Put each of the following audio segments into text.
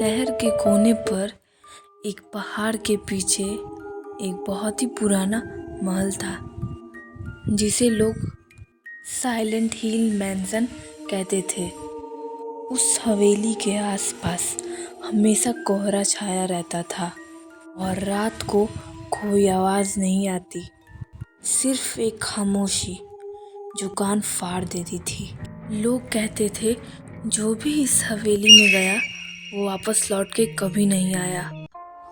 शहर के कोने पर एक पहाड़ के पीछे एक बहुत ही पुराना महल था जिसे लोग साइलेंट हिल मैंसन कहते थे। उस हवेली के आसपास हमेशा कोहरा छाया रहता था और रात को कोई आवाज़ नहीं आती, सिर्फ एक खामोशी जो कान फाड़ देती थी। लोग कहते थे जो भी इस हवेली में गया वो वापस लौट के कभी नहीं आया।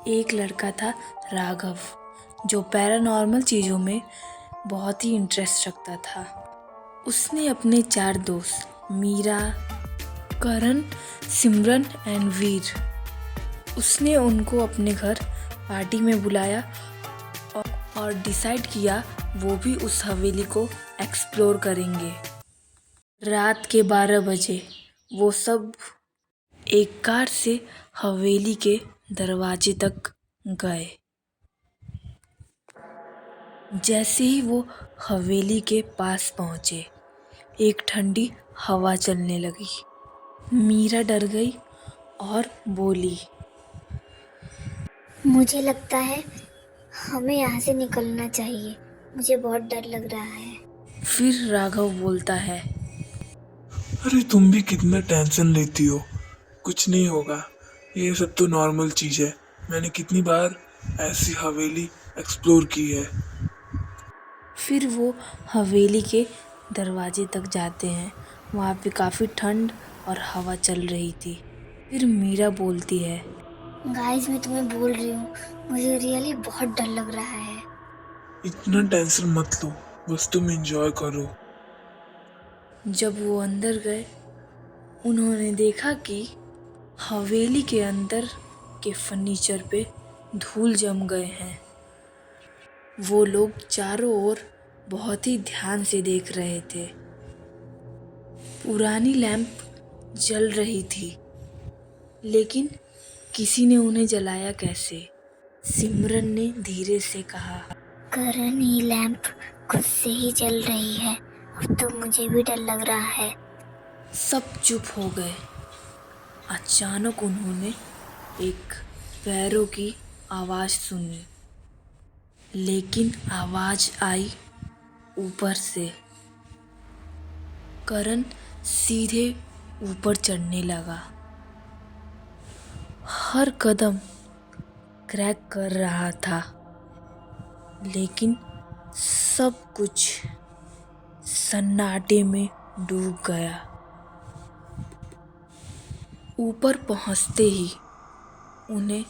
एक लड़का था राघव, जो पैरानॉर्मल चीज़ों में बहुत ही इंटरेस्ट रखता था। उसने अपने 4 दोस्त मीरा, करण, सिमरन एंड वीर, उसने उनको अपने घर पार्टी में बुलाया और डिसाइड किया वो भी उस हवेली को एक्सप्लोर करेंगे। रात के 12 बजे वो सब एक कार से हवेली के दरवाजे तक गए। जैसे ही वो हवेली के पास पहुंचे, एक ठंडी हवा चलने लगी। मीरा डर गई और बोली, मुझे लगता है हमें यहाँ से निकलना चाहिए, मुझे बहुत डर लग रहा है। फिर राघव बोलता है, अरे तुम भी कितना टेंशन लेती हो, कुछ नहीं होगा, ये सब तो नॉर्मल चीज़ है। मैंने कितनी बार ऐसी हवेली एक्सप्लोर की है। फिर वो हवेली के दरवाजे तक जाते हैं। वहाँ पे काफ़ी ठंड और हवा चल रही थी। फिर मीरा बोलती है, गाइस मैं तुम्हें बोल रही हूँ, मुझे रियली बहुत डर लग रहा है। इतना टेंशन मत लो, बस तुम एंजॉय करो। जब वो अंदर गए, उन्होंने देखा कि हवेली के अंदर के फर्नीचर पे धूल जम गए हैं। वो लोग चारों ओर बहुत ही ध्यान से देख रहे थे। पुरानी लैंप जल रही थी, लेकिन किसी ने उन्हें जलाया कैसे? सिमरन ने धीरे से कहा, करण, ये लैंप खुद से ही जल रही है, अब तो मुझे भी डर लग रहा है। सब चुप हो गए। अचानक उन्होंने एक पैरों की आवाज़ सुनी, लेकिन आवाज़ आई ऊपर से। करण सीधे ऊपर चढ़ने लगा। हर कदम क्रैक कर रहा था, लेकिन सब कुछ सन्नाटे में डूब गया। ऊपर पहुंचते ही उन्हें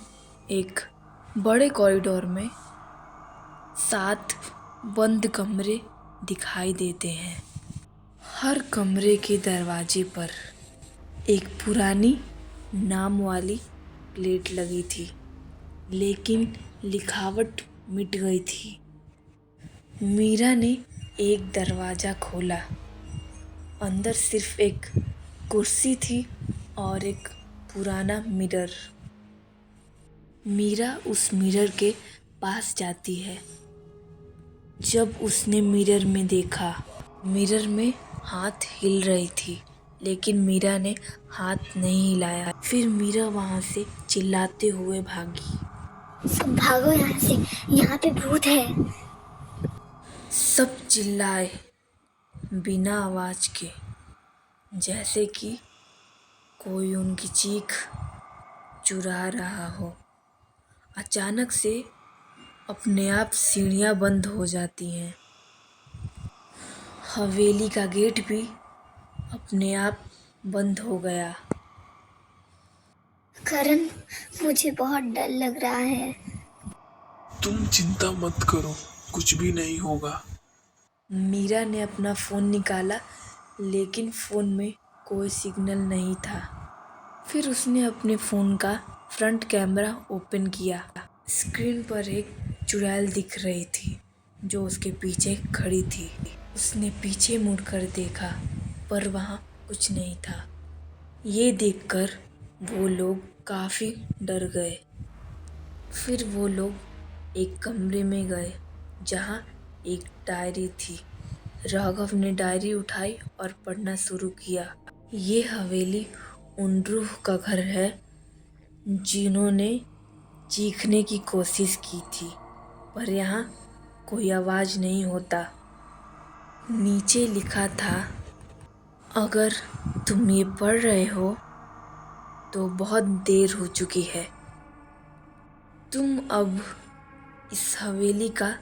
एक बड़े कॉरिडोर में 7 बंद कमरे दिखाई देते हैं। हर कमरे के दरवाजे पर एक पुरानी नाम वाली प्लेट लगी थी, लेकिन लिखावट मिट गई थी। मीरा ने एक दरवाज़ा खोला। अंदर सिर्फ एक कुर्सी थी और एक पुराना मिरर। मीरा उस मिरर के पास जाती है। जब उसने मिरर में देखा, मिरर में हाथ हिल रही थी, लेकिन मीरा ने हाथ नहीं हिलाया। फिर मीरा वहाँ से चिल्लाते हुए भागी। सब भागो यहाँ से, यहाँ पे भूत है। सब चिल्लाए बिना आवाज़ के, जैसे कि कोई उनकी चीख चुरा रहा हो। अचानक से अपने आप सीढ़ियाँ बंद हो जाती हैं। हवेली का गेट भी अपने आप बंद हो गया। करण, मुझे बहुत डर लग रहा है। तुम चिंता मत करो, कुछ भी नहीं होगा। मीरा ने अपना फ़ोन निकाला, लेकिन फ़ोन में कोई सिग्नल नहीं था। फिर उसने अपने फ़ोन का फ्रंट कैमरा ओपन किया। स्क्रीन पर एक चुड़ैल दिख रही थी जो उसके पीछे खड़ी थी। उसने पीछे मुड़कर देखा, पर वहाँ कुछ नहीं था। ये देखकर वो लोग काफ़ी डर गए। फिर वो लोग एक कमरे में गए जहाँ एक डायरी थी। राघव ने डायरी उठाई और पढ़ना शुरू किया। ये हवेली उन रूह का घर है जिन्होंने चीखने की कोशिश की थी, पर यहाँ कोई आवाज़ नहीं होता। नीचे लिखा था, अगर तुम ये पढ़ रहे हो तो बहुत देर हो चुकी है। तुम अब इस हवेली का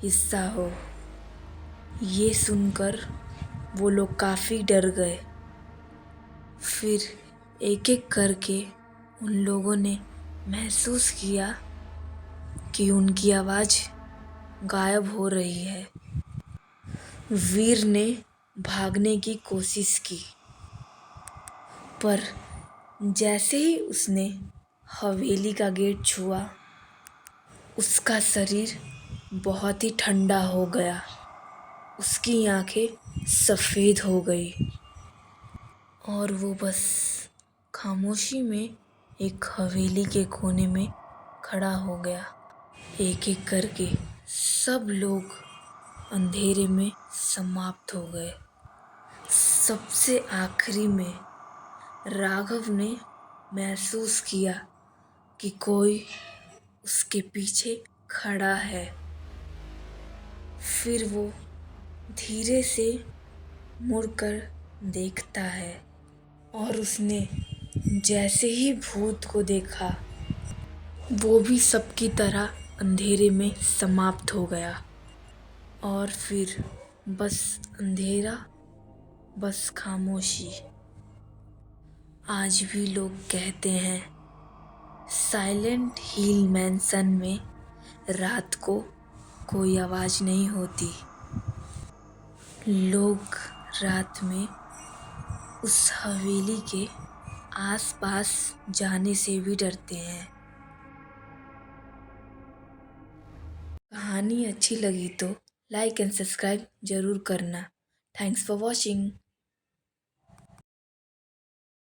हिस्सा हो। ये सुनकर वो लोग काफ़ी डर गए। फिर एक एक करके उन लोगों ने महसूस किया कि उनकी आवाज़ गायब हो रही है। वीर ने भागने की कोशिश की, पर जैसे ही उसने हवेली का गेट छुआ, उसका शरीर बहुत ही ठंडा हो गया। उसकी आंखें सफ़ेद हो गई और वो बस खामोशी में एक हवेली के कोने में खड़ा हो गया। एक एक करके सब लोग अंधेरे में समाप्त हो गए। सबसे आखिरी में राघव ने महसूस किया कि कोई उसके पीछे खड़ा है। फिर वो धीरे से मुड़कर देखता है और उसने जैसे ही भूत को देखा, वो भी सबकी तरह अंधेरे में समाप्त हो गया। और फिर बस अंधेरा, बस खामोशी। आज भी लोग कहते हैं, साइलेंट हिल मैंसन में रात को कोई आवाज़ नहीं होती। लोग रात में उस हवेली के आसपास जाने से भी डरते हैं। कहानी अच्छी लगी तो लाइक एंड सब्सक्राइब ज़रूर करना। Thanks for watching.